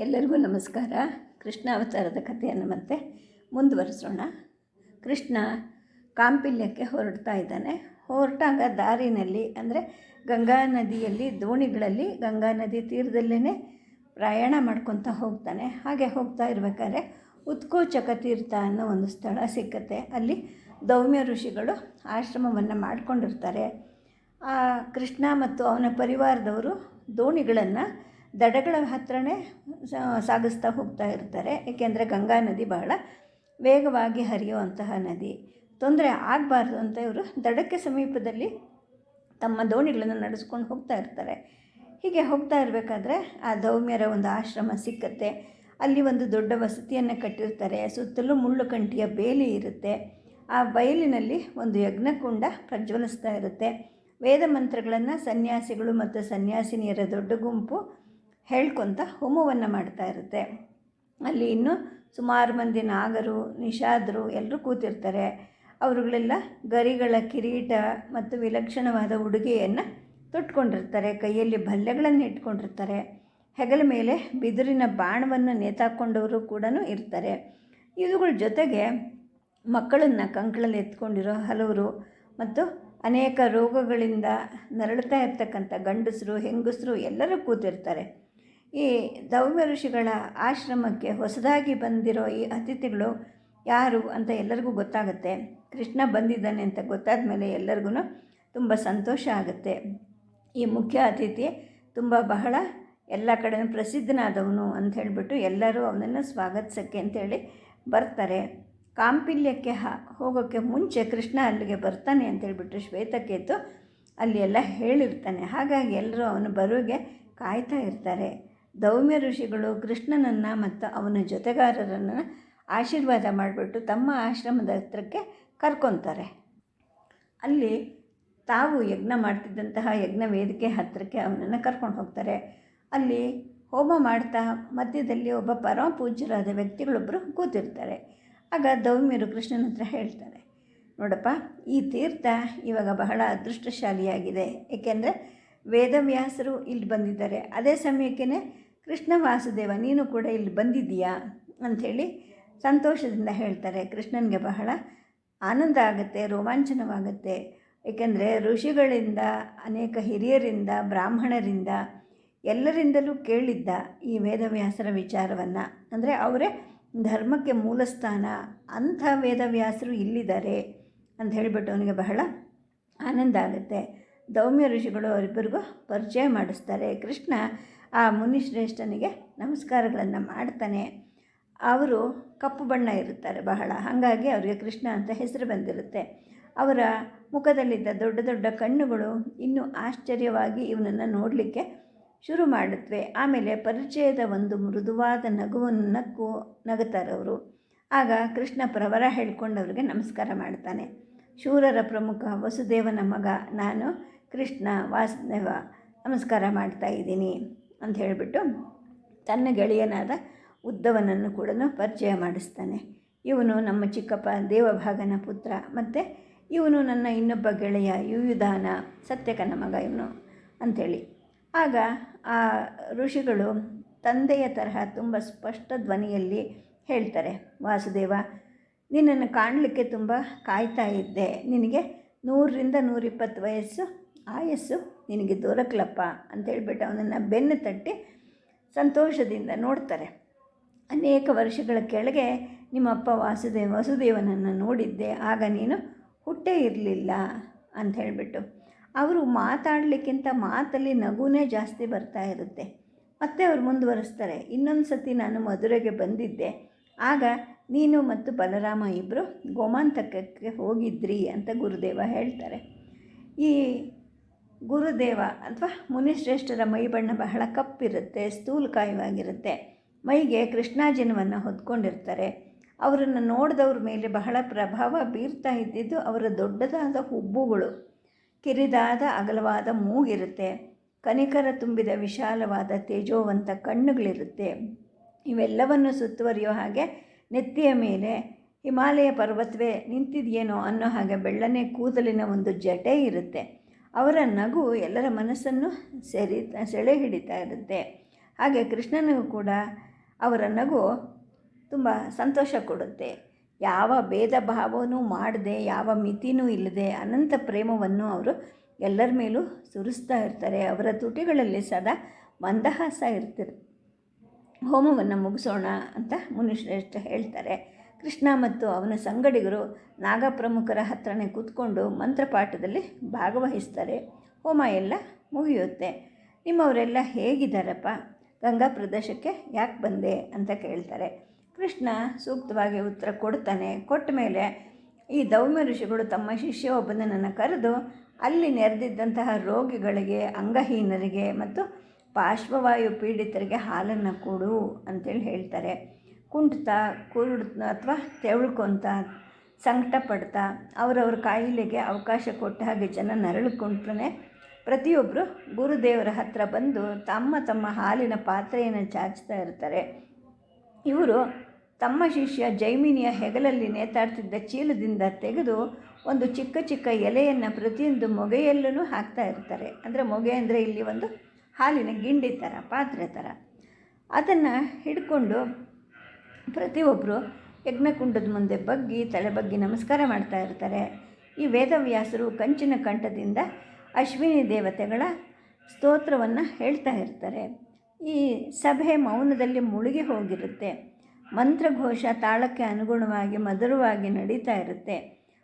ಎಲ್ಲರಿಗೂ ನಮಸ್ಕಾರ. ಕೃಷ್ಣ ಅವತಾರದ ಕಥೆಯನ್ನು ಮತ್ತೆ ಮುಂದುವರಿಸೋಣ. ಕೃಷ್ಣ ಕಾಂಪಿಲ್ಯಕ್ಕೆ ಹೊರಡ್ತಾ ಇದ್ದಾನೆ. ಹೊರಟಾಗ ದಾರಿನಲ್ಲಿ ಅಂದರೆ ಗಂಗಾ ನದಿಯಲ್ಲಿ ದೋಣಿಗಳಲ್ಲಿ ಗಂಗಾ ನದಿ ತೀರದಲ್ಲೇ ಪ್ರಯಾಣ ಮಾಡ್ಕೊತ ಹೋಗ್ತಾನೆ. ಹಾಗೆ ಹೋಗ್ತಾ ಇರಬೇಕಾದ್ರೆ ಉತ್ಕೋಚಕ ತೀರ್ಥ ಅನ್ನೋ ಒಂದು ಸ್ಥಳ ಸಿಕ್ಕತ್ತೆ. ಅಲ್ಲಿ ದೌಮ್ಯ ಋಷಿಗಳು ಆಶ್ರಮವನ್ನು ಮಾಡಿಕೊಂಡಿರ್ತಾರೆ. ಕೃಷ್ಣ ಮತ್ತು ಅವನ ಪರಿವಾರದವರು ದೋಣಿಗಳನ್ನು ದಡಗಳ ಹತ್ರನೇ ಸಾಗಿಸ್ತಾ ಹೋಗ್ತಾ ಇರ್ತಾರೆ. ಏಕೆಂದರೆ ಗಂಗಾ ನದಿ ಬಹಳ ವೇಗವಾಗಿ ಹರಿಯುವಂತಹ ನದಿ, ತೊಂದರೆ ಆಗಬಾರ್ದು ಅಂತ ಇವರು ದಡಕ್ಕೆ ಸಮೀಪದಲ್ಲಿ ತಮ್ಮ ದೋಣಿಗಳನ್ನು ನಡೆಸ್ಕೊಂಡು ಹೋಗ್ತಾ ಇರ್ತಾರೆ. ಹೀಗೆ ಹೋಗ್ತಾ ಇರಬೇಕಾದ್ರೆ ಆ ದೌಮ್ಯರ ಒಂದು ಆಶ್ರಮ ಸಿಕ್ಕತ್ತೆ. ಅಲ್ಲಿ ಒಂದು ದೊಡ್ಡ ವಸತಿಯನ್ನು ಕಟ್ಟಿರ್ತಾರೆ. ಸುತ್ತಲೂ ಮುಳ್ಳು ಕಂಠಿಯ ಬೇಲಿ ಇರುತ್ತೆ. ಆ ಬಯಲಿನಲ್ಲಿ ಒಂದು ಯಜ್ಞಕುಂಡ ಪ್ರಜ್ವಲಿಸ್ತಾ ಇರುತ್ತೆ. ವೇದ ಮಂತ್ರಗಳನ್ನು ಸನ್ಯಾಸಿಗಳು ಮತ್ತು ಸನ್ಯಾಸಿನಿಯರ ದೊಡ್ಡ ಗುಂಪು ಹೇಳ್ಕೊತ ಹೋಮವನ್ನು ಮಾಡ್ತಾ ಇರುತ್ತೆ. ಅಲ್ಲಿ ಇನ್ನೂ ಸುಮಾರು ಮಂದಿ ನಾಗರು, ನಿಷಾದರು ಎಲ್ಲರೂ ಕೂತಿರ್ತಾರೆ. ಅವರುಗಳೆಲ್ಲ ಗರಿಗಳ ಕಿರೀಟ ಮತ್ತು ವಿಲಕ್ಷಣವಾದ ಉಡುಗೆಯನ್ನು ತೊಟ್ಕೊಂಡಿರ್ತಾರೆ. ಕೈಯಲ್ಲಿ ಭಲ್ಲೆಗಳನ್ನು ಇಟ್ಕೊಂಡಿರ್ತಾರೆ. ಹೆಗಲ ಮೇಲೆ ಬಿದಿರಿನ ಬಾಣವನ್ನು ನೇತಾಕೊಂಡವರು ಕೂಡ ಇರ್ತಾರೆ. ಇವುಗಳ ಜೊತೆಗೆ ಮಕ್ಕಳನ್ನು ಕಂಕಳಲ್ಲಿ ಎತ್ಕೊಂಡಿರೋ ಹಲವರು ಮತ್ತು ಅನೇಕ ರೋಗಗಳಿಂದ ನರಳುತ್ತಾ ಇರ್ತಕ್ಕಂಥ ಗಂಡಸರು, ಹೆಂಗಸರು ಎಲ್ಲರೂ ಕೂತಿರ್ತಾರೆ. ಈ ದೌಮ್ಯ ಋಷಿಗಳ ಆಶ್ರಮಕ್ಕೆ ಹೊಸದಾಗಿ ಬಂದಿರೋ ಈ ಅತಿಥಿಗಳು ಯಾರು ಅಂತ ಎಲ್ಲರಿಗೂ ಗೊತ್ತಾಗುತ್ತೆ. ಕೃಷ್ಣ ಬಂದಿದ್ದಾನೆ ಅಂತ ಗೊತ್ತಾದ ಮೇಲೆ ಎಲ್ಲರಿಗೂ ತುಂಬ ಸಂತೋಷ ಆಗುತ್ತೆ. ಈ ಮುಖ್ಯ ಅತಿಥಿ ಬಹಳ ಎಲ್ಲ ಕಡೆ ಪ್ರಸಿದ್ಧನಾದವನು ಅಂತ ಹೇಳಿಬಿಟ್ಟು ಎಲ್ಲರೂ ಅವನನ್ನು ಸ್ವಾಗತಿಸೋಕ್ಕೆ ಅಂತೇಳಿ ಬರ್ತಾರೆ. ಕಾಂಪಿಲ್ಯಕ್ಕೆ ಹೋಗೋಕ್ಕೆ ಮುಂಚೆ ಕೃಷ್ಣ ಅಲ್ಲಿಗೆ ಬರ್ತಾನೆ ಅಂತೇಳ್ಬಿಟ್ಟು ಶ್ವೇತಕೇತು ಅಲ್ಲಿ ಎಲ್ಲ ಹೇಳಿರ್ತಾನೆ. ಹಾಗಾಗಿ ಎಲ್ಲರೂ ಅವನು ಬರೋಗೆ ಕಾಯ್ತಾ ಇರ್ತಾರೆ. ದೌಮ್ಯ ಋಷಿಗಳು ಕೃಷ್ಣನನ್ನು ಮತ್ತು ಅವನ ಜೊತೆಗಾರರನ್ನು ಆಶೀರ್ವಾದ ಮಾಡಿಬಿಟ್ಟು ತಮ್ಮ ಆಶ್ರಮದ ಹತ್ರಕ್ಕೆ ಕರ್ಕೊತಾರೆ. ಅಲ್ಲಿ ತಾವು ಯಜ್ಞ ಮಾಡ್ತಿದ್ದಂತಹ ಯಜ್ಞ ವೇದಿಕೆ ಹತ್ತಿರಕ್ಕೆ ಅವನನ್ನು ಕರ್ಕೊಂಡು ಹೋಗ್ತಾರೆ. ಅಲ್ಲಿ ಹೋಮ ಮಾಡ್ತಾ ಮಧ್ಯದಲ್ಲಿ ಒಬ್ಬ ಪರಮ ಪೂಜ್ಯರಾದ ವ್ಯಕ್ತಿಗಳೊಬ್ಬರು ಕೂತಿರ್ತಾರೆ. ಆಗ ದೌಮ್ಯರು ಕೃಷ್ಣನ ಹತ್ರ ಹೇಳ್ತಾರೆ, ನೋಡಪ್ಪ, ಈ ತೀರ್ಥ ಇವಾಗ ಬಹಳ ಅದೃಷ್ಟಶಾಲಿಯಾಗಿದೆ. ಏಕೆಂದರೆ ವೇದವ್ಯಾಸರು ಇಲ್ಲಿ ಬಂದಿದ್ದಾರೆ. ಅದೇ ಸಮಯಕ್ಕೇ ಕೃಷ್ಣ ವಾಸುದೇವ ನೀನು ಕೂಡ ಇಲ್ಲಿ ಬಂದಿದ್ದೀಯಾ ಅಂಥೇಳಿ ಸಂತೋಷದಿಂದ ಹೇಳ್ತಾರೆ. ಕೃಷ್ಣನಿಗೆ ಬಹಳ ಆನಂದ ಆಗುತ್ತೆ, ರೋಮಾಂಚನವಾಗುತ್ತೆ. ಏಕೆಂದರೆ ಋಷಿಗಳಿಂದ, ಅನೇಕ ಹಿರಿಯರಿಂದ, ಬ್ರಾಹ್ಮಣರಿಂದ ಎಲ್ಲರಿಂದಲೂ ಕೇಳಿದ್ದ ಈ ವೇದವ್ಯಾಸರ ವಿಚಾರವನ್ನು. ಅಂದರೆ ಅವರೇ ಧರ್ಮಕ್ಕೆ ಮೂಲಸ್ಥಾನ, ಅಂಥ ವೇದವ್ಯಾಸರು ಇಲ್ಲಿದ್ದಾರೆ ಅಂತ ಹೇಳಿಬಿಟ್ಟು ಅವನಿಗೆ ಬಹಳ ಆನಂದ ಆಗುತ್ತೆ. ದೌಮ್ಯ ಋಷಿಗಳು ಅವರಿಬ್ಬರಿಗೂ ಪರಿಚಯ ಮಾಡಿಸ್ತಾರೆ. ಕೃಷ್ಣ ಆ ಮುನಿಶ್ರೇಷ್ಠನಿಗೆ ನಮಸ್ಕಾರಗಳನ್ನು ಮಾಡ್ತಾನೆ. ಅವರು ಕಪ್ಪು ಬಣ್ಣ ಇರುತ್ತಾರೆ ಬಹಳ, ಹಾಗಾಗಿ ಅವರಿಗೆ ಕೃಷ್ಣ ಅಂತ ಹೆಸರು ಬಂದಿರುತ್ತೆ. ಅವರ ಮುಖದಲ್ಲಿದ್ದ ದೊಡ್ಡ ದೊಡ್ಡ ಕಣ್ಣುಗಳು ಇನ್ನೂ ಆಶ್ಚರ್ಯವಾಗಿ ಇವನನ್ನು ನೋಡಲಿಕ್ಕೆ ಶುರು ಮಾಡುತ್ತವೆ. ಆಮೇಲೆ ಪರಿಚಯದ ಒಂದು ಮೃದುವಾದ ನಗುವನ್ನು ನಗುತ್ತಾರೆ ಅವರು. ಆಗ ಕೃಷ್ಣ ಪ್ರವರ ಹೇಳ್ಕೊಂಡು ಅವರಿಗೆ ನಮಸ್ಕಾರ ಮಾಡ್ತಾನೆ. ಶೂರರ ಪ್ರಮುಖ ವಸುದೇವನ ಮಗ ನಾನು ಕೃಷ್ಣ ವಾಸುದೇವ ನಮಸ್ಕಾರ ಮಾಡ್ತಾ ಇದ್ದೀನಿ ಅಂತ ಹೇಳಿಬಿಟ್ಟು ತನ್ನ ಗೆಳೆಯನಾದ ಉದ್ದವನನ್ನು ಕೂಡ ಪರಿಚಯ ಮಾಡಿಸ್ತಾನೆ. ಇವನು ನಮ್ಮ ಚಿಕ್ಕಪ್ಪ ದೇವಭಾಗನ ಪುತ್ರ, ಮತ್ತು ಇವನು ನನ್ನ ಇನ್ನೊಬ್ಬ ಗೆಳೆಯ ಯುಯುಧಾನ, ಸತ್ಯಕನ ಮಗ ಇವನು ಅಂಥೇಳಿ. ಆಗ ಆ ಋಷಿಗಳು ತಂದೆಯ ತರಹ ತುಂಬ ಸ್ಪಷ್ಟ ಧ್ವನಿಯಲ್ಲಿ ಹೇಳ್ತಾರೆ, ವಾಸುದೇವ, ನಿನ್ನನ್ನು ಕಾಣಲಿಕ್ಕೆ ತುಂಬ ಕಾಯ್ತಾ ಇದ್ದೆ. ನಿನಗೆ 100ರಿಂದ 120 ವಯಸ್ಸು ಆಯಸ್ಸು ನಿನಗೆ ದೊರಕಲಪ್ಪ ಅಂತೇಳ್ಬಿಟ್ಟು ಅವನನ್ನು ಬೆನ್ನು ತಟ್ಟಿ ಸಂತೋಷದಿಂದ ನೋಡ್ತಾರೆ. ಅನೇಕ ವರ್ಷಗಳ ಕೆಳಗೆ ನಿಮ್ಮಪ್ಪ ವಸುದೇವನನ್ನು ನೋಡಿದ್ದೆ, ಆಗ ನೀನು ಹುಟ್ಟೇ ಇರಲಿಲ್ಲ ಅಂತ ಹೇಳಿಬಿಟ್ಟು ಅವರು ಮಾತಾಡಲಿಕ್ಕಿಂತ ಮಾತಲ್ಲಿ ನಗುನೇ ಜಾಸ್ತಿ ಬರ್ತಾ ಇರುತ್ತೆ. ಮತ್ತೆ ಅವರು ಮುಂದುವರಿಸ್ತಾರೆ, ಇನ್ನೊಂದು ಸತಿ ನಾನು ಮಧುರೆಗೆ ಬಂದಿದ್ದೆ, ಆಗ ನೀನು ಮತ್ತು ಬಲರಾಮ ಇಬ್ಬರು ಗೋಮಾಂತಕಕ್ಕೆ ಹೋಗಿದ್ರಿ ಅಂತ ಗುರುದೇವ ಹೇಳ್ತಾರೆ. ಈ ಗುರುದೇವ ಅಥವಾ ಮುನಿಶ್ರೇಷ್ಠರ ಮೈ ಬಣ್ಣ ಬಹಳ ಕಪ್ಪಿರುತ್ತೆ, ಸ್ಥೂಲಕಾಯವಾಗಿರುತ್ತೆ. ಮೈಗೆ ಕೃಷ್ಣಾಜಿನವನ್ನು ಹೊದ್ಕೊಂಡಿರ್ತಾರೆ. ಅವರನ್ನು ನೋಡಿದವ್ರ ಮೇಲೆ ಬಹಳ ಪ್ರಭಾವ ಬೀರ್ತಾ ಇದ್ದಿದ್ದು ಅವರ ದೊಡ್ಡದಾದ ಹುಬ್ಬುಗಳು, ಕಿರಿದಾದ ಅಗಲವಾದ ಮೂಗಿರುತ್ತೆ, ಕನಿಕರ ತುಂಬಿದ ವಿಶಾಲವಾದ ತೇಜೋವಂತ ಕಣ್ಣುಗಳಿರುತ್ತೆ. ಇವೆಲ್ಲವನ್ನು ಸುತ್ತುವರಿಯೋ ಹಾಗೆ ನೆತ್ತಿಯ ಮೇಲೆ ಹಿಮಾಲಯ ಪರ್ವತವೇ ನಿಂತಿದೆಯೇನೋ ಅನ್ನೋ ಹಾಗೆ ಬೆಳ್ಳನೆ ಕೂದಲಿನ ಒಂದು ಜಟೆ ಇರುತ್ತೆ. ಅವರ ನಗು ಎಲ್ಲರ ಮನಸ್ಸನ್ನು ಸೆಳೆ ಹಿಡಿತಾ ಇರುತ್ತೆ. ಹಾಗೆ ಕೃಷ್ಣನಿಗೂ ಕೂಡ ಅವರ ನಗು ತುಂಬ ಸಂತೋಷ ಕೊಡುತ್ತೆ. ಯಾವ ಭೇದ ಭಾವನೂ ಮಾಡದೆ, ಯಾವ ಮಿತಿನೂ ಇಲ್ಲದೆ ಅನಂತ ಪ್ರೇಮವನ್ನು ಅವರು ಎಲ್ಲರ ಮೇಲೂ ಸುರಿಸ್ತಾ ಇರ್ತಾರೆ. ಅವರ ತುಟಿಗಳಲ್ಲಿ ಸದಾ ಮಂದಹಾಸ ಇರ್ತಾರೆ. ಹೋಮವನ್ನು ಮುಗಿಸೋಣ ಅಂತ ಮುನಿಶ್ರೇಷ್ಠ ಹೇಳ್ತಾರೆ. ಕೃಷ್ಣ ಮತ್ತು ಅವನ ಸಂಗಡಿಗರು ನಾಗಪ್ರಮುಖರ ಹತ್ರನೇ ಕೂತ್ಕೊಂಡು ಮಂತ್ರಪಾಠದಲ್ಲಿ ಭಾಗವಹಿಸ್ತಾರೆ. ಹೋಮ ಎಲ್ಲ ಮುಗಿಯುತ್ತೆ. ನಿಮ್ಮವರೆಲ್ಲ ಹೇಗಿದ್ದಾರಪ್ಪ? ಗಂಗಾ ಪ್ರದೇಶಕ್ಕೆ ಯಾಕೆ ಬಂದೆ ಅಂತ ಕೇಳ್ತಾರೆ. ಕೃಷ್ಣ ಸೂಕ್ತವಾಗಿ ಉತ್ತರ ಕೊಡ್ತಾನೆ. ಕೊಟ್ಟ ಮೇಲೆ ಈ ದೌಮ್ಯ ಋಷಿಗಳು ತಮ್ಮ ಶಿಷ್ಯ ಒಬ್ಬನನ್ನು ಕರೆದು ಅಲ್ಲಿ ನೆರೆದಿದ್ದಂತಹ ರೋಗಿಗಳಿಗೆ, ಅಂಗಹೀನರಿಗೆ ಮತ್ತು ಪಾರ್ಶ್ವವಾಯು ಪೀಡಿತರಿಗೆ ಹಾಲನ್ನು ಕೊಡು ಅಂತೇಳಿ ಹೇಳ್ತಾರೆ. ಕುಂಟ್ತಾ, ಅಥವಾ ತೆವಳ್ಕೊತ, ಸಂಕಟ ಪಡ್ತಾ ಅವರವ್ರ ಕಾಯಿಲೆಗೆ ಅವಕಾಶ ಕೊಟ್ಟ ಹಾಗೆ ಜನ ನರಳಿಕೊಂಡ್ರೆ ಪ್ರತಿಯೊಬ್ಬರು ಗುರುದೇವರ ಹತ್ರ ಬಂದು ತಮ್ಮ ತಮ್ಮ ಹಾಲಿನ ಪಾತ್ರೆಯನ್ನು ಚಾಚ್ತಾ ಇರ್ತಾರೆ. ಇವರು ತಮ್ಮ ಶಿಷ್ಯ ಜೈಮಿನಿಯ ಹೆಗಲಲ್ಲಿ ನೇತಾಡ್ತಿದ್ದ ಚೀಲದಿಂದ ತೆಗೆದು ಒಂದು ಚಿಕ್ಕ ಚಿಕ್ಕ ಎಲೆಯನ್ನು ಪ್ರತಿಯೊಂದು ಮೊಗೆಯಲ್ಲೂ ಹಾಕ್ತಾ ಇರ್ತಾರೆ. ಅಂದರೆ ಮೊಗೆ ಅಂದರೆ ಇಲ್ಲಿ ಒಂದು ಹಾಲಿನ ಗಿಂಡಿ ಥರ, ಪಾತ್ರೆ ಥರ. ಅದನ್ನು ಹಿಡ್ಕೊಂಡು ಪ್ರತಿಯೊಬ್ಬರು ಯಜ್ಞಕುಂಡದ ಮುಂದೆ ಬಗ್ಗಿ ತಲೆ ಬಗ್ಗಿ ನಮಸ್ಕಾರ ಮಾಡ್ತಾ ಇರ್ತಾರೆ. ಈ ವೇದವ್ಯಾಸರು ಕಂಚಿನ ಕಂಠದಿಂದ ಅಶ್ವಿನಿ ದೇವತೆಗಳ ಸ್ತೋತ್ರವನ್ನು ಹೇಳ್ತಾ ಇರ್ತಾರೆ. ಈ ಸಭೆ ಮೌನದಲ್ಲಿ ಮುಳುಗಿ ಹೋಗಿರುತ್ತೆ. ಮಂತ್ರಘೋಷ ತಾಳಕ್ಕೆ ಅನುಗುಣವಾಗಿ ಮಧುರವಾಗಿ ನಡೀತಾ ಇರುತ್ತೆ.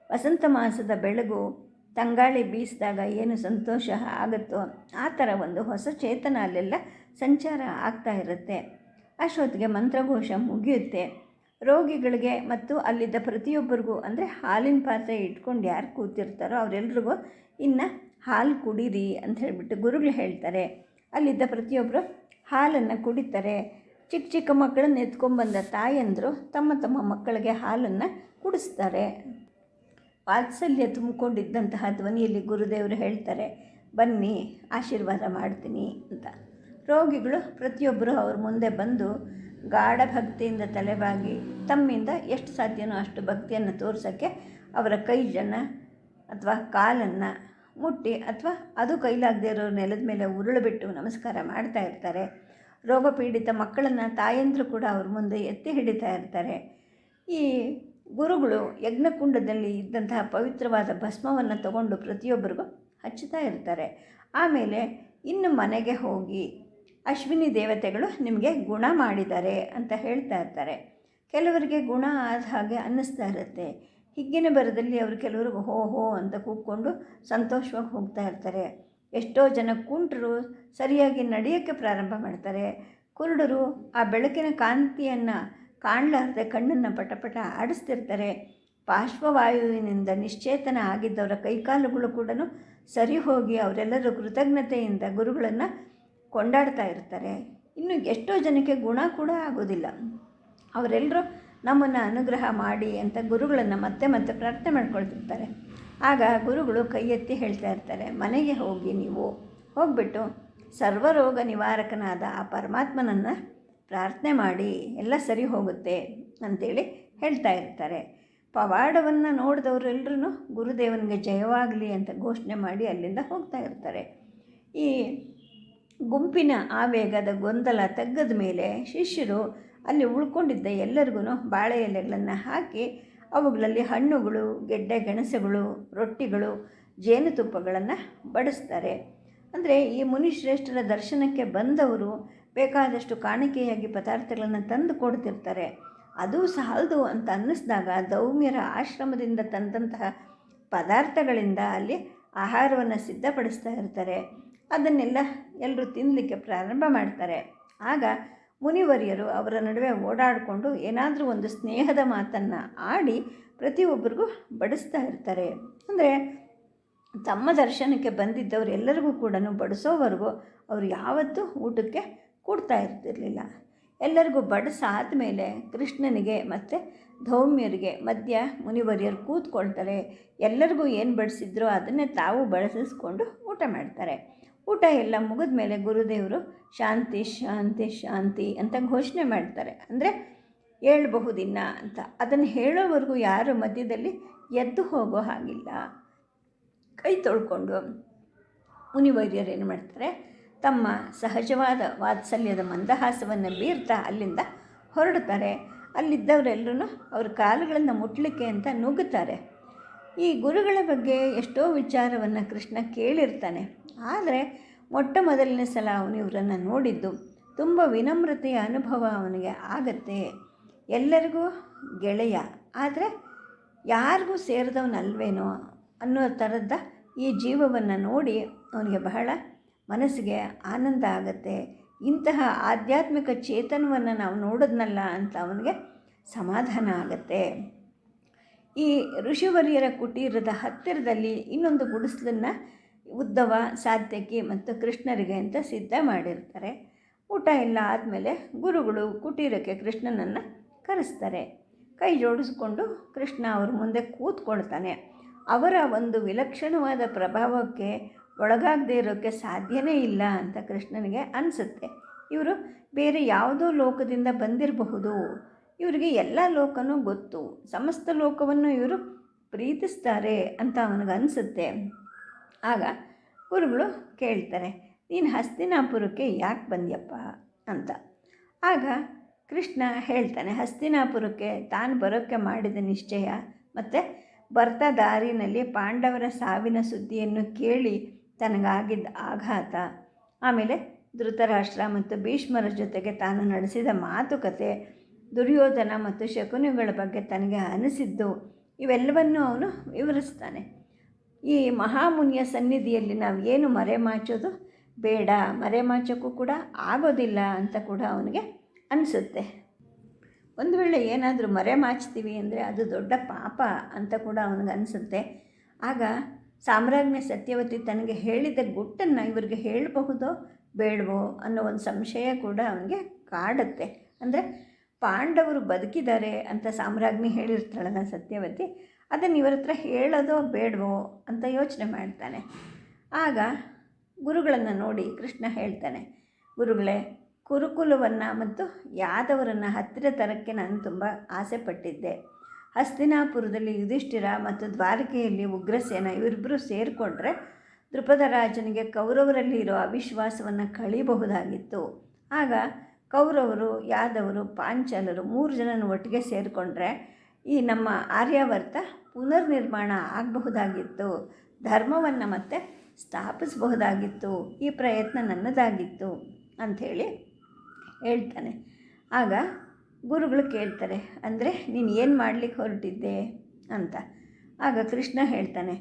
ವಸಂತ ಮಾಸದ ಬೆಳಗು ತಂಗಾಳಿ ಬೀಸಿದಾಗ ಏನು ಸಂತೋಷ ಆಗುತ್ತೋ ಆ ಥರ ಒಂದು ಹೊಸ ಚೇತನ ಅಲ್ಲೆಲ್ಲ ಸಂಚಾರ ಆಗ್ತಾ ಇರುತ್ತೆ. ಅಷ್ಟೊತ್ತಿಗೆ ಮಂತ್ರಘೋಷ ಮುಗಿಯುತ್ತೆ. ರೋಗಿಗಳಿಗೆ ಮತ್ತು ಅಲ್ಲಿದ್ದ ಪ್ರತಿಯೊಬ್ಬರಿಗೂ, ಅಂದರೆ ಹಾಲಿನ ಪಾತ್ರೆ ಇಟ್ಕೊಂಡು ಯಾರು ಕೂತಿರ್ತಾರೋ ಅವರೆಲ್ರಿಗೂ ಇನ್ನು ಹಾಲು ಕುಡೀರಿ ಅಂತ ಹೇಳಿಬಿಟ್ಟು ಗುರುಗಳು ಹೇಳ್ತಾರೆ. ಅಲ್ಲಿದ್ದ ಪ್ರತಿಯೊಬ್ಬರು ಹಾಲನ್ನು ಕುಡಿತಾರೆ. ಚಿಕ್ಕ ಚಿಕ್ಕ ಮಕ್ಕಳನ್ನ ಎತ್ಕೊಂಡ್ಬಂದ ತಾಯಂದರು ತಮ್ಮ ತಮ್ಮ ಮಕ್ಕಳಿಗೆ ಹಾಲನ್ನು ಕುಡಿಸ್ತಾರೆ. ವಾತ್ಸಲ್ಯ ತುಂಬಿಕೊಂಡಿದ್ದಂತಹ ಧ್ವನಿಯಲ್ಲಿ ಗುರುದೇವರು ಹೇಳ್ತಾರೆ, ಬನ್ನಿ ಆಶೀರ್ವಾದ ಮಾಡ್ತೀನಿ ಅಂತ. ರೋಗಿಗಳು ಪ್ರತಿಯೊಬ್ಬರು ಅವ್ರ ಮುಂದೆ ಬಂದು ಗಾಢ ಭಕ್ತಿಯಿಂದ ತಲೆಬಾಗಿ ತಮ್ಮಿಂದ ಎಷ್ಟು ಸಾಧ್ಯನೋ ಅಷ್ಟು ಭಕ್ತಿಯನ್ನು ತೋರ್ಸೋಕ್ಕೆ ಅವರ ಕೈಜನ್ನು ಅಥವಾ ಕಾಲನ್ನು ಮುಟ್ಟಿ, ಅಥವಾ ಅದು ಕೈಲಾಗದೇ ಇರೋ ನೆಲದ ಮೇಲೆ ಉರುಳು ಬಿಟ್ಟು ನಮಸ್ಕಾರ ಮಾಡ್ತಾ ಇರ್ತಾರೆ. ರೋಗಪೀಡಿತ ಮಕ್ಕಳನ್ನು ತಾಯಂದರು ಕೂಡ ಅವ್ರ ಮುಂದೆ ಎತ್ತಿ ಹಿಡಿತಾ ಇರ್ತಾರೆ. ಈ ಗುರುಗಳು ಯಜ್ಞಕುಂಡದಲ್ಲಿ ಇದ್ದಂತಹ ಪವಿತ್ರವಾದ ಭಸ್ಮವನ್ನು ತಗೊಂಡು ಪ್ರತಿಯೊಬ್ಬರಿಗೂ ಹಚ್ಚುತ್ತಾ ಇರ್ತಾರೆ. ಆಮೇಲೆ ಇನ್ನು ಮನೆಗೆ ಹೋಗಿ ಅಶ್ವಿನಿ ದೇವತೆಗಳು ನಿಮಗೆ ಗುಣ ಮಾಡಿದ್ದಾರೆ ಅಂತ ಹೇಳ್ತಾ ಇರ್ತಾರೆ. ಕೆಲವರಿಗೆ ಗುಣ ಆದ ಹಾಗೆ ಅನ್ನಿಸ್ತಾ ಇರುತ್ತೆ. ಹಿಗ್ಗಿನ ಬರದಲ್ಲಿ ಅವರು ಕೆಲವ್ರಿಗೆ ಹೋ ಹೋ ಅಂತ ಕೂಗ್ಕೊಂಡು ಸಂತೋಷವಾಗಿ ಹೋಗ್ತಾ ಇರ್ತಾರೆ. ಎಷ್ಟೋ ಜನ ಕುಂಟರು ಸರಿಯಾಗಿ ನಡೆಯೋಕ್ಕೆ ಪ್ರಾರಂಭ ಮಾಡ್ತಾರೆ. ಕುರುಡರು ಆ ಬೆಳಕಿನ ಕಾಂತಿಯನ್ನು ಕಾಣಲಾರದೆ ಕಣ್ಣನ್ನು ಪಟಪಟ ಆಡಿಸ್ತಿರ್ತಾರೆ. ಪಾರ್ಶ್ವವಾಯುವಿನಿಂದ ನಿಶ್ಚೇತನ ಆಗಿದ್ದವರ ಕೈಕಾಲುಗಳು ಕೂಡ ಸರಿ ಹೋಗಿ ಅವರೆಲ್ಲರೂ ಕೃತಜ್ಞತೆಯಿಂದ ಗುರುಗಳನ್ನು ಕೊಂಡಾಡ್ತಾ ಇರ್ತಾರೆ. ಇನ್ನು ಎಷ್ಟೋ ಜನಕ್ಕೆ ಗುಣ ಕೂಡ ಆಗೋದಿಲ್ಲ. ಅವರೆಲ್ಲರೂ ನಮ್ಮನ್ನು ಅನುಗ್ರಹ ಮಾಡಿ ಅಂತ ಗುರುಗಳನ್ನು ಮತ್ತೆ ಮತ್ತೆ ಪ್ರಾರ್ಥನೆ ಮಾಡ್ಕೊಳ್ತಿರ್ತಾರೆ. ಆಗ ಗುರುಗಳು ಕೈ ಎತ್ತಿ ಹೇಳ್ತಾ ಇರ್ತಾರೆ, ಮನೆಗೆ ಹೋಗಿ ನೀವು ಹೋಗ್ಬಿಟ್ಟು ಸರ್ವರೋಗ ನಿವಾರಕನಾದ ಆ ಪರಮಾತ್ಮನನ್ನು ಪ್ರಾರ್ಥನೆ ಮಾಡಿ ಎಲ್ಲ ಸರಿ ಹೋಗುತ್ತೆ ಅಂಥೇಳಿ ಹೇಳ್ತಾ ಇರ್ತಾರೆ. ಪವಾಡವನ್ನು ನೋಡಿದವರೆಲ್ಲರೂ ಗುರುದೇವನಿಗೆ ಜಯವಾಗಲಿ ಅಂತ ಘೋಷಣೆ ಮಾಡಿ ಅಲ್ಲಿಂದ ಹೋಗ್ತಾ ಇರ್ತಾರೆ. ಈ ಗುಂಪಿನ ಆವೇಗದ ಗೊಂದಲ ತಗ್ಗದ ಮೇಲೆ ಶಿಷ್ಯರು ಅಲ್ಲಿ ಉಳ್ಕೊಂಡಿದ್ದ ಎಲ್ಲರಿಗೂ ಬಾಳೆ ಎಲೆಗಳನ್ನು ಹಾಕಿ ಅವುಗಳಲ್ಲಿ ಹಣ್ಣುಗಳು, ಗೆಡ್ಡೆ ಗೆಣಸುಗಳು, ರೊಟ್ಟಿಗಳು, ಜೇನುತುಪ್ಪಗಳನ್ನು ಬಡಿಸ್ತಾರೆ. ಅಂದರೆ ಈ ಮುನಿಶ್ರೇಷ್ಠರ ದರ್ಶನಕ್ಕೆ ಬಂದವರು ಬೇಕಾದಷ್ಟು ಕಾಣಿಕೆಯಾಗಿ ಪದಾರ್ಥಗಳನ್ನು ತಂದು ಕೊಡ್ತಿರ್ತಾರೆ. ಅದು ಸಾಲದು ಅಂತ ಅನ್ನಿಸಿದಾಗ ದೌಮ್ಯರ ಆಶ್ರಮದಿಂದ ತಂದಂತಹ ಪದಾರ್ಥಗಳಿಂದ ಅಲ್ಲಿ ಆಹಾರವನ್ನು ಸಿದ್ಧಪಡಿಸ್ತಾ ಇರ್ತಾರೆ. ಅದನ್ನೆಲ್ಲ ಎಲ್ಲರೂ ತಿನ್ನಲಿಕ್ಕೆ ಪ್ರಾರಂಭ ಮಾಡ್ತಾರೆ. ಆಗ ಮುನಿವರಿಯರು ಅವರ ನಡುವೆ ಓಡಾಡಿಕೊಂಡು ಏನಾದರೂ ಒಂದು ಸ್ನೇಹದ ಮಾತನ್ನು ಆಡಿ ಪ್ರತಿಯೊಬ್ಬರಿಗೂ ಬಡಿಸ್ತಾ ಇರ್ತಾರೆ. ಅಂದರೆ ತಮ್ಮ ದರ್ಶನಕ್ಕೆ ಬಂದಿದ್ದವರು ಎಲ್ಲರಿಗೂ ಕೂಡ ಬಡಿಸೋವರೆಗೂ ಅವರು ಯಾವತ್ತೂ ಊಟಕ್ಕೆ ಕೂಡ್ತಾ ಇರ್ತಿರಲಿಲ್ಲ. ಎಲ್ಲರಿಗೂ ಬಡಿಸಾದ ಮೇಲೆ ಕೃಷ್ಣನಿಗೆ ಮತ್ತು ಧೌಮ್ಯರಿಗೆ ಮಧ್ಯ ಮುನಿವರಿಯರು ಕೂತ್ಕೊಳ್ತಾರೆ. ಎಲ್ಲರಿಗೂ ಏನು ಬಡಿಸಿದ್ರೋ ಅದನ್ನೇ ತಾವು ಬಳಸಿಸ್ಕೊಂಡು ಊಟ ಮಾಡ್ತಾರೆ. ಊಟ ಎಲ್ಲ ಮುಗಿದ ಮೇಲೆ ಗುರುದೇವರು ಶಾಂತಿ ಶಾಂತಿ ಶಾಂತಿ ಅಂತ ಘೋಷಣೆ ಮಾಡ್ತಾರೆ. ಅಂದರೆ ಹೇಳ್ಬಹುದಿನ್ನ ಅಂತ. ಅದನ್ನು ಹೇಳೋವರೆಗೂ ಯಾರು ಮಧ್ಯದಲ್ಲಿ ಎದ್ದು ಹೋಗೋ ಹಾಗಿಲ್ಲ. ಕೈ ತೊಳ್ಕೊಂಡು ಮುನಿವೈದ್ಯರು ಏನು ಮಾಡ್ತಾರೆ, ತಮ್ಮ ಸಹಜವಾದ ವಾತ್ಸಲ್ಯದ ಮಂದಹಾಸವನ್ನು ಬೀರ್ತಾ ಅಲ್ಲಿಂದ ಹೊರಡ್ತಾರೆ. ಅಲ್ಲಿದ್ದವರೆಲ್ಲರೂ ಅವ್ರ ಕಾಲುಗಳನ್ನು ಮುಟ್ಲಿಕ್ಕೆ ಅಂತ ನುಗ್ಗುತ್ತಾರೆ. ಈ ಗುರುಗಳ ಬಗ್ಗೆ ಎಷ್ಟೋ ವಿಚಾರವನ್ನು ಕೃಷ್ಣ ಕೇಳಿರ್ತಾನೆ. ಆದರೆ ಮೊಟ್ಟ ಮೊದಲನೇ ಸಲ ಅವನು ಇವರನ್ನು ನೋಡಿದ್ದು ತುಂಬ ವಿನಮ್ರತೆಯ ಅನುಭವ ಅವನಿಗೆ ಆಗತ್ತೆ. ಎಲ್ಲರಿಗೂ ಗೆಳೆಯ, ಆದರೆ ಯಾರಿಗೂ ಸೇರಿದವನಲ್ವೇನೋ ಅನ್ನೋ ಥರದ ಈ ಜೀವವನ್ನು ನೋಡಿ ಅವನಿಗೆ ಬಹಳ ಮನಸ್ಸಿಗೆ ಆನಂದ ಆಗತ್ತೆ. ಇಂತಹ ಆಧ್ಯಾತ್ಮಿಕ ಚೇತನವನ್ನು ನಾವು ನೋಡಿದ್ನಲ್ಲ ಅಂತ ಅವನಿಗೆ ಸಮಾಧಾನ ಆಗತ್ತೆ. ಈ ಋಷಿವರ್ಯರ ಕುಟೀರದ ಹತ್ತಿರದಲ್ಲಿ ಇನ್ನೊಂದು ಗುಡಿಸಲನ್ನು ಉದ್ದವ, ಸಾತ್ಯಕಿ ಮತ್ತು ಕೃಷ್ಣರಿಗೆ ಅಂತ ಸಿದ್ಧ ಮಾಡಿರ್ತಾರೆ. ಊಟ ಎಲ್ಲ ಆದಮೇಲೆ ಗುರುಗಳು ಕುಟೀರಕ್ಕೆ ಕೃಷ್ಣನನ್ನು ಕರೆಸ್ತಾರೆ. ಕೈ ಜೋಡಿಸ್ಕೊಂಡು ಕೃಷ್ಣ ಅವ್ರ ಮುಂದೆ ಕೂತ್ಕೊಳ್ತಾನೆ. ಅವರ ಒಂದು ವಿಲಕ್ಷಣವಾದ ಪ್ರಭಾವಕ್ಕೆ ಒಳಗಾಗದೇ ಇರೋಕ್ಕೆ ಸಾಧ್ಯವೇ ಇಲ್ಲ ಅಂತ ಕೃಷ್ಣನಿಗೆ ಅನಿಸುತ್ತೆ. ಇವರು ಬೇರೆ ಯಾವುದೋ ಲೋಕದಿಂದ ಬಂದಿರಬಹುದು, ಇವರಿಗೆ ಎಲ್ಲ ಲೋಕನೂ ಗೊತ್ತು, ಸಮಸ್ತ ಲೋಕವನ್ನು ಇವರು ಪ್ರೀತಿಸ್ತಾರೆ ಅಂತ ಅವನಿಗನ್ಸುತ್ತೆ. ಆಗ ಗುರುಗಳು ಕೇಳ್ತಾರೆ, ನೀನು ಹಸ್ತಿನಾಪುರಕ್ಕೆ ಯಾಕೆ ಬಂದ್ಯಪ್ಪ ಅಂತ. ಆಗ ಕೃಷ್ಣ ಹೇಳ್ತಾನೆ, ಹಸ್ತಿನಾಪುರಕ್ಕೆ ತಾನು ಬರೋಕ್ಕೆ ಮಾಡಿದ ನಿಶ್ಚಯ ಮತ್ತು ಬರ್ತಾ ದಾರಿನಲ್ಲಿ ಪಾಂಡವರ ಸಾವಿನ ಸುದ್ದಿಯನ್ನು ಕೇಳಿ ತನಗಾಗಿದ್ದ ಆಘಾತ, ಆಮೇಲೆ ಧೃತರಾಷ್ಟ್ರ ಮತ್ತು ಭೀಷ್ಮರ ಜೊತೆಗೆ ತಾನು ನಡೆಸಿದ ಮಾತುಕತೆ, ದುರ್ಯೋಧನ ಮತ್ತು ಶಕುನಿಗಳ ಬಗ್ಗೆ ತನಗೆ ಅನಿಸಿದ್ದು, ಇವೆಲ್ಲವನ್ನೂ ಅವನು ವಿವರಿಸ್ತಾನೆ. ಈ ಮಹಾಮುನಿಯ ಸನ್ನಿಧಿಯಲ್ಲಿ ನಾವು ಏನು ಮರೆಮಾಚೋದು ಬೇಡ, ಮರೆಮಾಚೋಕ್ಕೂ ಕೂಡ ಆಗೋದಿಲ್ಲ ಅಂತ ಕೂಡ ಅವನಿಗೆ ಅನಿಸುತ್ತೆ. ಒಂದು ವೇಳೆ ಏನಾದರೂ ಮರೆಮಾಚ್ತೀವಿ ಅಂದರೆ ಅದು ದೊಡ್ಡ ಪಾಪ ಅಂತ ಕೂಡ ಅವನಿಗನ್ಸುತ್ತೆ. ಆಗ ಸಾಮ್ರಾಜ್ಞಿ ಸತ್ಯವತಿ ತನಗೆ ಹೇಳಿದ ಗುಟ್ಟನ್ನು ಇವರಿಗೆ ಹೇಳಬಹುದೋ ಬೇಡವೋ ಅನ್ನೋ ಒಂದು ಸಂಶಯ ಕೂಡ ಅವನಿಗೆ ಕಾಡುತ್ತೆ. ಅಂದರೆ ಪಾಂಡವರು ಬದುಕಿದ್ದಾರೆ ಅಂತ ಸಾಮ್ರಾಜ್ಞಿ ಹೇಳಿರ್ತಾಳಲ್ಲ ಸತ್ಯವತಿ, ಅದನ್ನು ಇವರ ಹತ್ರ ಹೇಳೋದೋ ಬೇಡವೋ ಅಂತ ಯೋಚನೆ ಮಾಡ್ತಾನೆ. ಆಗ ಗುರುಗಳನ್ನು ನೋಡಿ ಕೃಷ್ಣ ಹೇಳ್ತಾನೆ, ಗುರುಗಳೇ, ಕುರುಕುಲವನ್ನು ಮತ್ತು ಯಾದವರನ್ನು ಹತ್ತಿರ ತರಕ್ಕೆ ನಾನು ತುಂಬ ಆಸೆ ಪಟ್ಟಿದ್ದೆ. ಹಸ್ತಿನಾಪುರದಲ್ಲಿ ಯುಧಿಷ್ಠಿರ ಮತ್ತು ದ್ವಾರಕೆಯಲ್ಲಿ ಉಗ್ರಸೇನ ಇವರಿಬ್ಬರು ಸೇರಿಕೊಂಡ್ರೆ ದ್ರುಪದ ರಾಜನಿಗೆ ಕೌರವರಲ್ಲಿ ಇರೋ ಅವಿಶ್ವಾಸವನ್ನು ಕಳೀಬಹುದಾಗಿತ್ತು. ಆಗ ಕೌರವರು, ಯಾದವರು, ಪಾಂಚಾಲರು 3 ಜನನ ಒಟ್ಟಿಗೆ ಸೇರಿಕೊಂಡ್ರೆ ಈ ನಮ್ಮ ಆರ್ಯಾವರ್ತ ಪುನರ್ನಿರ್ಮಾಣ ಆಗಬಹುದಾಗಿತ್ತು, ಧರ್ಮವನ್ನು ಮತ್ತೆ ಸ್ಥಾಪಿಸಬಹುದಾಗಿತ್ತು. ಈ ಪ್ರಯತ್ನ ನನ್ನದಾಗಿತ್ತು ಅಂಥೇಳಿ ಹೇಳ್ತಾನೆ. ಆಗ ಗುರುಗಳು ಕೇಳ್ತಾರೆ, ಅಂದರೆ ನೀನು ಏನು ಮಾಡಲಿಕ್ಕೆ ಹೊರಟಿದ್ದೆ ಅಂತ. ಆಗ ಕೃಷ್ಣ ಹೇಳ್ತಾನೆ,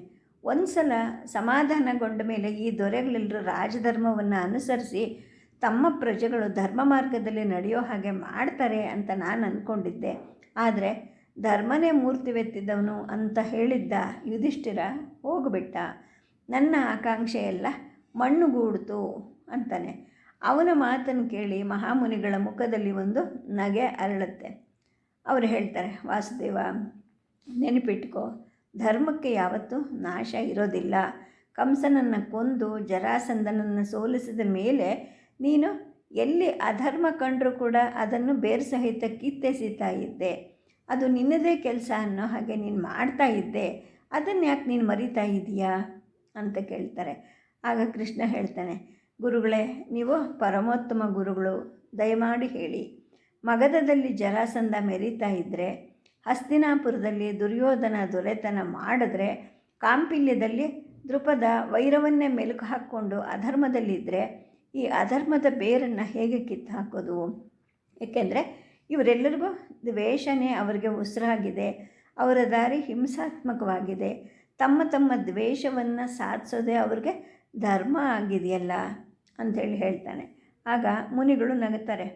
ಒಂದು ಸಲ ಸಮಾಧಾನಗೊಂಡ ಮೇಲೆ ಈ ದೊರೆಗಳೆಲ್ಲರೂ ರಾಜಧರ್ಮವನ್ನು ಅನುಸರಿಸಿ ತಮ್ಮ ಪ್ರಜೆಗಳು ಧರ್ಮ ಮಾರ್ಗದಲ್ಲಿ ನಡೆಯೋ ಹಾಗೆ ಮಾಡ್ತಾರೆ ಅಂತ ನಾನು ಅಂದ್ಕೊಂಡಿದ್ದೆ. ಆದರೆ ಧರ್ಮನೇ ಮೂರ್ತಿವೆತ್ತಿದವನು ಅಂತ ಹೇಳಿದ್ದ ಯುಧಿಷ್ಠಿರ ಹೋಗಿಬಿಟ್ಟ. ನನ್ನ ಆಕಾಂಕ್ಷೆಯೆಲ್ಲ ಮಣ್ಣುಗೂಡ್ತು ಅಂತಾನೆ. ಅವನ ಮಾತನ್ನು ಕೇಳಿ ಮಹಾಮುನಿಗಳ ಮುಖದಲ್ಲಿ ಒಂದು ನಗೆ ಅರಳುತ್ತೆ. ಅವರು ಹೇಳ್ತಾರೆ, ವಾಸುದೇವ, ನೆನಪಿಟ್ಕೋ, ಧರ್ಮಕ್ಕೆ ಯಾವತ್ತೂ ನಾಶ ಇರೋದಿಲ್ಲ. ಕಂಸನನ್ನು ಕೊಂದು ಜರಾಸಂಧನನ್ನು ಸೋಲಿಸಿದ ಮೇಲೆ ನೀನು ಎಲ್ಲಿ ಅಧರ್ಮ ಕಂಡರೂ ಕೂಡ ಅದನ್ನು ಬೇರು ಸಹಿತ ಕಿತ್ತೆಸೀತಾ ಇದ್ದೆ. ಅದು ನಿನ್ನದೇ ಕೆಲಸ ಅನ್ನೋ ಹಾಗೆ ನೀನು ಮಾಡ್ತಾ ಇದ್ದೆ. ಅದನ್ನು ಯಾಕೆ ನೀನು ಮರಿತಾ ಇದೆಯಾ ಅಂತ ಕೇಳ್ತಾರೆ. ಆಗ ಕೃಷ್ಣ ಹೇಳ್ತಾನೆ, ಗುರುಗಳೇ, ನೀವು ಪರಮೋತ್ತಮ ಗುರುಗಳು, ದಯಮಾಡಿ ಹೇಳಿ, ಮಗಧದಲ್ಲಿ ಜರಾಸಂಧ ಮೆರೀತಾ ಇದ್ದರೆ, ಹಸ್ತಿನಾಪುರದಲ್ಲಿ ದುರ್ಯೋಧನ ದೊರೆತನ ಮಾಡಿದ್ರೆ, ಕಾಂಪಿಲ್ಯದಲ್ಲಿ ದ್ರುಪದ ವೈರವನ್ನೇ ಮೆಲುಕು ಹಾಕ್ಕೊಂಡು ಅಧರ್ಮದಲ್ಲಿದ್ದರೆ ಈ ಅಧರ್ಮದ ಬೇರನ್ನು ಹೇಗೆ ಕಿತ್ತು ಹಾಕೋದು? ಏಕೆಂದರೆ ಇವರೆಲ್ಲರಿಗೂ ದ್ವೇಷನೇ ಅವರಿಗೆ ಉಸಿರಾಗಿದೆ, ಅವರ ದಾರಿ ಹಿಂಸಾತ್ಮಕವಾಗಿದೆ. ತಮ್ಮ ತಮ್ಮ ದ್ವೇಷವನ್ನು ಸಾಧಿಸೋದೇ ಅವ್ರಿಗೆ ಧರ್ಮ ಆಗಿದೆಯಲ್ಲ ಅಂಥೇಳಿ ಹೇಳ್ತಾನೆ. ಆಗ ಮುನಿಗಳು ನಗುತ್ತಾರೆ.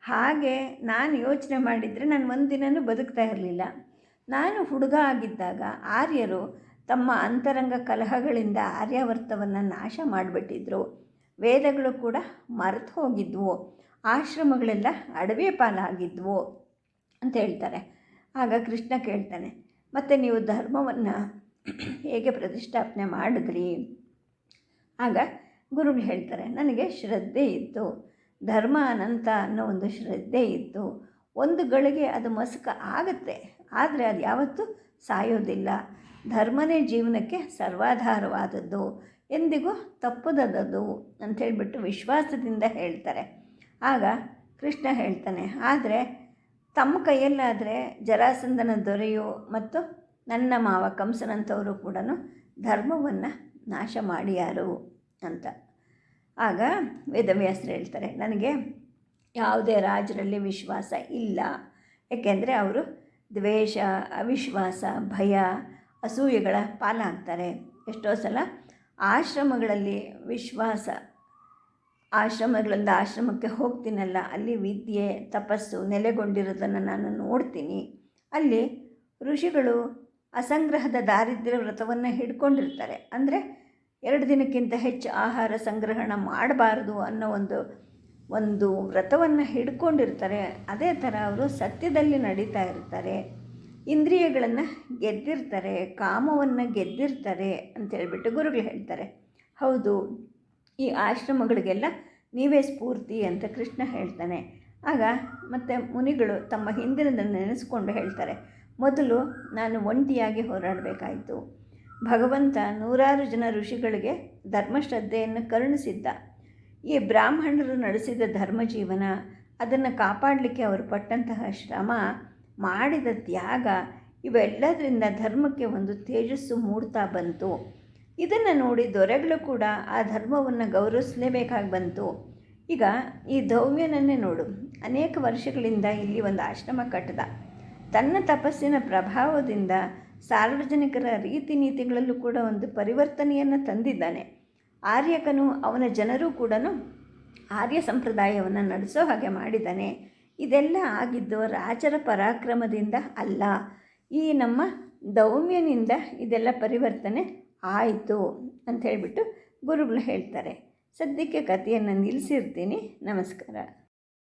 ಹಾಗೆ ನಾನು ಯೋಚನೆ ಮಾಡಿದರೆ ನಾನು ಒಂದಿನವೂ ಬದುಕ್ತಾ ಇರಲಿಲ್ಲ. ನಾನು ಹುಡುಗ ಆಗಿದ್ದಾಗ ಆರ್ಯರು ತಮ್ಮ ಅಂತರಂಗ ಕಲಹಗಳಿಂದ ಆರ್ಯಾವರ್ತವನ್ನು ನಾಶ ಮಾಡಿಬಿಟ್ಟಿದ್ರು. ವೇದಗಳು ಕೂಡ ಮರೆತು ಹೋಗಿದ್ವು, ಆಶ್ರಮಗಳೆಲ್ಲ ಅಡವೆ ಪಾಲಾಗಿದ್ವು ಅಂತ ಹೇಳ್ತಾರೆ. ಆಗ ಕೃಷ್ಣ ಕೇಳ್ತಾನೆ, ಮತ್ತು ನೀವು ಧರ್ಮವನ್ನು ಹೇಗೆ ಪ್ರತಿಷ್ಠಾಪನೆ ಮಾಡಿದ್ರಿ? ಆಗ ಗುರುಗಳು ಹೇಳ್ತಾರೆ, ನನಗೆ ಶ್ರದ್ಧೆ ಇತ್ತು, ಧರ್ಮ ಅನಂತ ಅನ್ನೋ ಒಂದು ಶ್ರದ್ಧೆ ಇತ್ತು. ಒಂದು ಗಳಿಗೆ ಅದು ಮಸುಕ ಆಗುತ್ತೆ, ಆದರೆ ಅದು ಯಾವತ್ತೂ ಸಾಯೋದಿಲ್ಲ. ಧರ್ಮನೇ ಜೀವನಕ್ಕೆ ಸರ್ವಾಧಾರವಾದದ್ದು. ಎಂದಿಗೂ ತಪ್ಪದದು ಅಂಥೇಳ್ಬಿಟ್ಟು ವಿಶ್ವಾಸದಿಂದ ಹೇಳ್ತಾರೆ. ಆಗ ಕೃಷ್ಣ ಹೇಳ್ತಾನೆ, ಆದರೆ ತಮ್ಮ ಕೈಯಲ್ಲಾದರೆ ಜರಾಸಂಧನ ದೊರೆಯು ಮತ್ತು ನನ್ನ ಮಾವ ಕಂಸನಂಥವರು ಕೂಡ ಧರ್ಮವನ್ನು ನಾಶ ಮಾಡಿಯಾರು ಅಂತ. ಆಗ ವೇದವ್ಯಾಸರು ಹೇಳ್ತಾರೆ, ನನಗೆ ಯಾವುದೇ ರಾಜರಲ್ಲಿ ವಿಶ್ವಾಸ ಇಲ್ಲ. ಏಕೆಂದರೆ ಅವರು ದ್ವೇಷ, ಅವಿಶ್ವಾಸ, ಭಯ, ಅಸೂಯೆಗಳ ಪಾಲಾಗ್ತಾರೆ. ಎಷ್ಟೋ ಸಲ ಆಶ್ರಮಗಳಲ್ಲಿ ಆಶ್ರಮಗಳಿಂದ ಆಶ್ರಮಕ್ಕೆ ಹೋಗ್ತೀನಲ್ಲ, ಅಲ್ಲಿ ವಿದ್ಯೆ ತಪಸ್ಸು ನೆಲೆಗೊಂಡಿರೋದನ್ನು ನಾನು ನೋಡ್ತೀನಿ. ಅಲ್ಲಿ ಋಷಿಗಳು ಅಸಂಗ್ರಹದ ದಾರಿದ್ರ್ಯ ವ್ರತವನ್ನು ಹಿಡ್ಕೊಂಡಿರ್ತಾರೆ. ಅಂದರೆ 2 ದಿನಕ್ಕಿಂತ ಹೆಚ್ಚು ಆಹಾರ ಸಂಗ್ರಹಣ ಮಾಡಬಾರ್ದು ಅನ್ನೋ ಒಂದು ವ್ರತವನ್ನು ಹಿಡ್ಕೊಂಡಿರ್ತಾರೆ. ಅದೇ ಥರ ಅವರು ಸತ್ಯದಲ್ಲಿ ನಡೀತಾ ಇರ್ತಾರೆ, ಇಂದ್ರಿಯಗಳನ್ನು ಗೆದ್ದಿರ್ತಾರೆ, ಕಾಮವನ್ನು ಗೆದ್ದಿರ್ತಾರೆ ಅಂತೇಳ್ಬಿಟ್ಟು ಗುರುಗಳು ಹೇಳ್ತಾರೆ. ಹೌದು, ಈ ಆಶ್ರಮಗಳಿಗೆಲ್ಲ ನೀವೇ ಸ್ಫೂರ್ತಿ ಅಂತ ಕೃಷ್ಣ ಹೇಳ್ತಾನೆ. ಆಗ ಮತ್ತೆ ಮುನಿಗಳು ತಮ್ಮ ಹಿಂದಿನದನ್ನು ನೆನೆಸ್ಕೊಂಡು ಹೇಳ್ತಾರೆ, ಮೊದಲು ನಾನು ಒಂಟಿಯಾಗಿ ಹೋರಾಡಬೇಕಾಯಿತು. ಭಗವಂತ 100 ಜನ ಋಷಿಗಳಿಗೆ ಧರ್ಮಶ್ರದ್ಧೆಯನ್ನು ಕರುಣಿಸಿದ್ದ. ಈ ಬ್ರಾಹ್ಮಣರು ನಡೆಸಿದ ಧರ್ಮ ಜೀವನ, ಅದನ್ನು ಕಾಪಾಡಲಿಕ್ಕೆ ಅವರು ಪಟ್ಟಂತಹ ಶ್ರಮ, ಮಾಡಿದ ತ್ಯಾಗ, ಇವೆಲ್ಲದರಿಂದ ಧರ್ಮಕ್ಕೆ ಒಂದು ತೇಜಸ್ಸು ಮೂಡ್ತಾ ಬಂತು. ಇದನ್ನು ನೋಡಿ ದೊರೆಗಳು ಕೂಡ ಆ ಧರ್ಮವನ್ನು ಗೌರವಿಸಲೇಬೇಕಾಗಿ ಬಂತು. ಈಗ ಈ ಧೌಮ್ಯನನ್ನೇ ನೋಡು, ಅನೇಕ ವರ್ಷಗಳಿಂದ ಇಲ್ಲಿ ಒಂದು ಆಶ್ರಮ ಕಟ್ಟದ. ತನ್ನ ತಪಸ್ಸಿನ ಪ್ರಭಾವದಿಂದ ಸಾರ್ವಜನಿಕರ ರೀತಿ ನೀತಿಗಳಲ್ಲೂ ಕೂಡ ಒಂದು ಪರಿವರ್ತನೆಯನ್ನು ತಂದಿದ್ದಾನೆ. ಆರ್ಯಕನು ಅವನ ಜನರೂ ಕೂಡ ಆರ್ಯ ಸಂಪ್ರದಾಯವನ್ನು ನಡೆಸೋ ಹಾಗೆ ಮಾಡಿದ್ದಾನೆ. ಇದೆಲ್ಲ ಆಗಿದ್ದು ರಾಜರ ಪರಾಕ್ರಮದಿಂದ ಅಲ್ಲ, ಈ ನಮ್ಮ ದೌಮ್ಯನಿಂದ ಇದೆಲ್ಲ ಪರಿವರ್ತನೆ ಆಯಿತು ಅಂತ ಹೇಳಿಬಿಟ್ಟು ಗುರುಗಳು ಹೇಳ್ತಾರೆ. ಸದ್ಯಕ್ಕೆ ಕಥೆಯನ್ನು ನಿಲ್ಲಿಸಿರ್ತೀನಿ. ನಮಸ್ಕಾರ.